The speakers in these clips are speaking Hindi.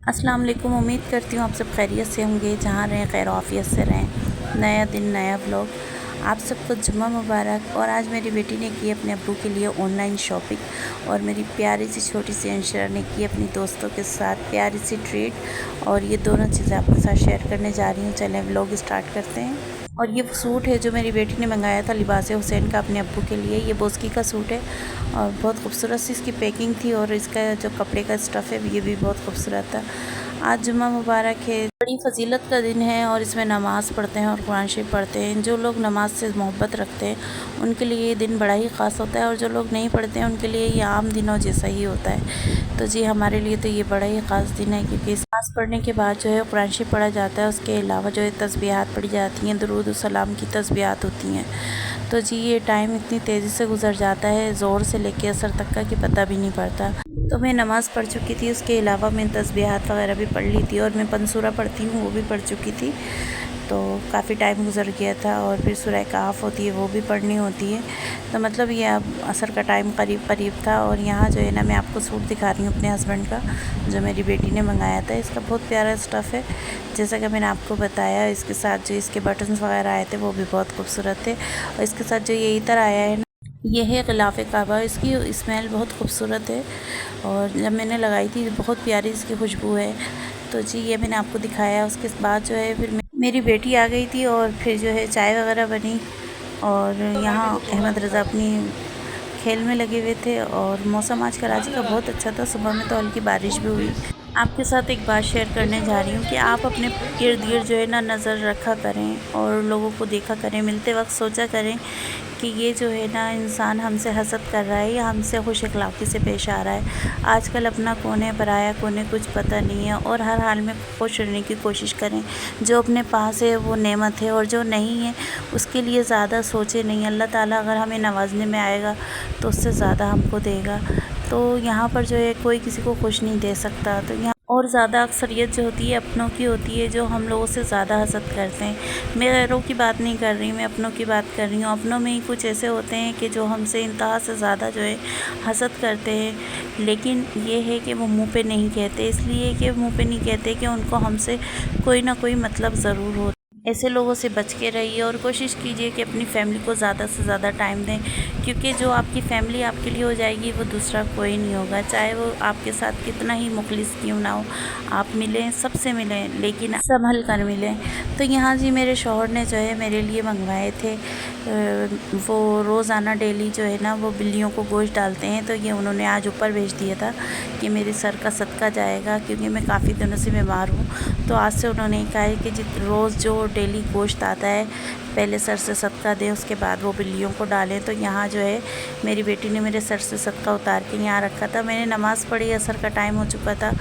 अस्सलाम वालेकुम। उम्मीद करती हूँ आप सब खैरियत से होंगे, जहाँ रहें खैर आफियत से रहें। नया दिन नया व्लॉग, आप सबको जुम्मा मुबारक। और आज मेरी बेटी ने की अपने अब्बू के लिए ऑनलाइन शॉपिंग, और मेरी प्यारी सी छोटी सी अंशरा ने की अपनी दोस्तों के साथ प्यारी सी ट्रीट। और ये दोनों चीज़ें आपके साथ शेयर करने जा रही हूँ। चलें व्लॉग स्टार्ट करते हैं। और ये सूट है जो मेरी बेटी ने मंगाया था लिबास हुसैन का अपने अब्बू के लिए। ये बोस्की का सूट है और बहुत खूबसूरत सी इसकी पैकिंग थी, और इसका जो कपड़े का स्टफ़ है ये भी बहुत खूबसूरत था। आज जुम्मा मुबारक है, बड़ी फजीलत का दिन है, और इसमें नमाज़ पढ़ते हैं और कुरान शरीफ पढ़ते हैं। जो लोग नमाज से मोहब्बत रखते हैं उनके लिए ये दिन बड़ा ही ख़ास होता है, और जो लोग नहीं पढ़ते हैं उनके लिए ये आम दिनों जैसा ही होता है। तो जी हमारे लिए तो ये बड़ा ही ख़ास दिन है, क्योंकि नमाज़ पढ़ने के बाद जो है कुरान शरीफ पढ़ा जाता है। उसके अलावा जो है तस्बीहात पढ़ी जाती हैं, दुरूद और सलाम की तस्बीहात होती हैं। तो जी ये टाइम इतनी तेज़ी से गुजर जाता है, ज़ोर से लेके असर तक का, कि पता भी नहीं पड़ता। तो मैं नमाज़ पढ़ चुकी थी, उसके अलावा मैं तस्बीहात वगैरह भी पढ़ ली थी, और मैं पंसूरा पढ़ती हूँ वो भी पढ़ चुकी थी। तो काफ़ी टाइम गुजर गया था, और फिर सूरह कहफ होती है वो भी पढ़नी होती है। तो मतलब ये अब असर का टाइम करीब करीब था। और यहाँ जो है ना, मैं आपको सूट दिखा रही हूँ अपने हस्बैंड का, जो मेरी बेटी ने मंगाया था। इसका बहुत प्यारा स्टफ़ है, जैसा कि मैंने आपको बताया। इसके साथ जो इसके बटन्स वगैरह आए थे वो भी बहुत खूबसूरत थे। और इसके साथ जो ये इतर आया है ना, ये है ग़िलाफ़े काबा। इसकी स्मेल बहुत खूबसूरत है, और जब मैंने लगाई थी बहुत प्यारी इसकी खुशबू है। तो जी ये मैंने आपको दिखाया। उसके बाद जो है फिर मेरी बेटी आ गई थी, और फिर जो है चाय वगैरह बनी, और यहाँ अहमद रज़ा अपनी खेल में लगे हुए थे। और मौसम आज कराची का बहुत अच्छा था, सुबह में तो हल्की बारिश भी हुई। आपके साथ एक बात शेयर करने जा रही हूँ कि आप अपने इर्द गिर्द जो है ना नज़र रखा करें, और लोगों को देखा करें। मिलते वक्त सोचा करें कि ये जो है ना इंसान हमसे हसद कर रहा है या हमसे खुश अखलाक़ी से पेश आ रहा है। आजकल अपना कौन है पराया कौन है कुछ पता नहीं है, और हर हाल में खुश रहने की कोशिश करें। जो अपने पास है वो नेमत है, और जो नहीं है उसके लिए ज़्यादा सोचे नहीं। अल्लाह ताला अगर हमें नवाजने में आएगा तो उससे ज़्यादा हमको देगा। तो यहाँ पर जो है कोई किसी को खुश नहीं दे सकता। तो यहाँ और ज़्यादा अक्सरियत जो होती है अपनों की होती है, जो हम लोगों से ज़्यादा हसद करते हैं। मैं गैरों की बात नहीं कर रही, मैं अपनों की बात कर रही हूँ। अपनों में ही कुछ ऐसे होते हैं कि जो हमसे इंतहा से ज़्यादा जो है हसद करते हैं, लेकिन ये है कि वो मुंह पे नहीं कहते। इसलिए कि मुंह पे नहीं कहते कि उनको हमसे कोई ना कोई मतलब ज़रूर हो। ऐसे लोगों से बच के रहिए, और कोशिश कीजिए कि अपनी फैमिली को ज़्यादा से ज़्यादा टाइम दें, क्योंकि जो आपकी फ़ैमिली आपके लिए हो जाएगी वो दूसरा कोई नहीं होगा। चाहे वो आपके साथ कितना ही मुखलिस क्यों ना हो, आप मिलें, सबसे मिलें, लेकिन संभल कर मिलें। तो यहाँ जी मेरे शौहर ने जो है मेरे लिए मंगवाए थे, वो रोज़ाना डेली जो है ना वो बिल्लियों को गोश्त डालते हैं। तो ये उन्होंने आज ऊपर भेज दिया था कि मेरे सर का सदका जाएगा, क्योंकि मैं काफ़ी दिनों से बीमार हूँ। तो आज से उन्होंने कहा है कि रोज़ जो डेली गोश्त आता है पहले सर से सदका दें, उसके बाद वो बिल्लियों को डालें। तो यहाँ जो है मेरी बेटी ने मेरे सर से सदका उतार के यहाँ रखा था। मैंने नमाज़ पढ़ी, असर का टाइम हो चुका था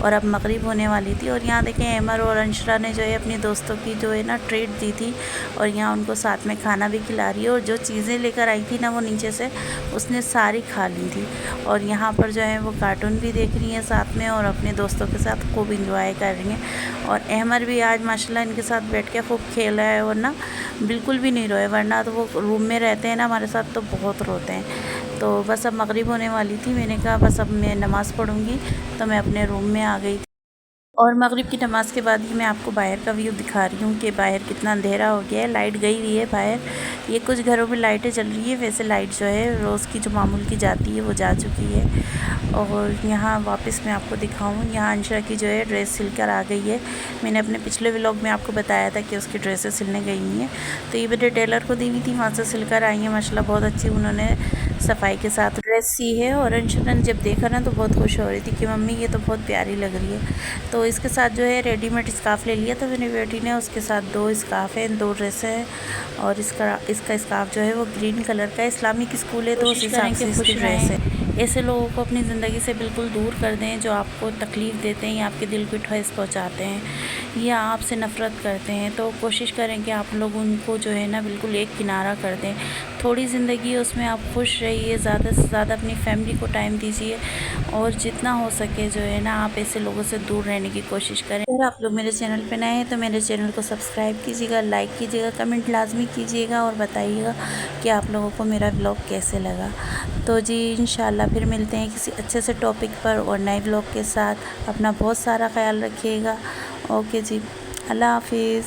और अब मगरिब होने वाली थी। और यहाँ देखें अमर और अंशरा ने जो है अपनी दोस्तों की जो है ना ट्रीट दी थी, और यहाँ उनको साथ में खाना भी खिला रही है। और जो चीज़ें लेकर आई थी ना वो नीचे से उसने सारी खा ली थी। और यहाँ पर जो है वो कार्टून भी देख रही हैं साथ में, और अपने दोस्तों के साथ खूब इंजॉय कर रही हैं। और अहमर भी आज माशाल्लाह इनके साथ बैठ के खूब खेल रहा है, वरना बिल्कुल भी नहीं रोए। वरना तो वो रूम में रहते हैं ना हमारे साथ तो बहुत रोते हैं। तो बस अब मगरिब होने वाली थी, मैंने कहा बस अब मैं नमाज़ पढ़ूँगी, तो मैं अपने रूम में आ गई थी। और मगरिब की नमाज़ के बाद ही मैं आपको बाहर का व्यू दिखा रही हूँ कि बाहर कितना अंधेरा हो गया है। लाइट गई हुई है बाहर, ये कुछ घरों में लाइटें जल रही है, वैसे लाइट जो है रोज़ की जो मामूल की जाती है वो जा चुकी है। और यहाँ वापस मैं आपको दिखाऊँ, यहाँ अंशरा की जो है ड्रेस सिलकर आ गई है। मैंने अपने पिछले व्लॉग में आपको बताया था कि उसकी ड्रेसेस सिलने गई हुई हैं, तो ये मैंने टेलर को दी हुई थी, वहाँ से सिलकर आई हैं। माशाल्लाह बहुत अच्छी उन्होंने सफाई के साथ ड्रेस सी है। और अंशरा ने जब देखा ना तो बहुत खुश हो रही थी कि मम्मी ये तो बहुत प्यारी लग रही है। तो इसके साथ जो है रेडीमेड स्कार्फ़ ले लिया था मेरी बेटी ने, उसके साथ 2 स्कार्फ़ हैं, 2 ड्रेसें हैं। और इसका स्कार्फ़ जो है वो ग्रीन कलर का है। इस्लामिक स्कूल है तो उस हिसाब से इसकी ड्रेस है। ऐसे लोगों को अपनी ज़िंदगी से बिल्कुल दूर कर दें जो आपको तकलीफ़ देते हैं या आपके दिल को ठेस पहुँचाते हैं। या आपसे नफ़रत करते हैं, तो कोशिश करें कि आप लोग उनको जो है ना बिल्कुल एक किनारा कर दें। थोड़ी ज़िंदगी है उसमें आप खुश रहिए, ज़्यादा से ज़्यादा अपनी फैमिली को टाइम दीजिए और जितना हो सके जो है ना आप ऐसे लोगों से दूर रहने की कोशिश करें। अगर आप लोग मेरे चैनल पे नए हैं तो मेरे चैनल को सब्सक्राइब कीजिएगा, लाइक कीजिएगा, कमेंट लाजमी कीजिएगा और बताइएगा कि आप लोगों को मेरा व्लॉग कैसे लगा। तो जी इंशाल्लाह फिर मिलते हैं किसी अच्छे से टॉपिक पर और नए व्लॉग के साथ। अपना बहुत सारा ख्याल रखिएगा। ओके जी, अल्लाह हाफिज़।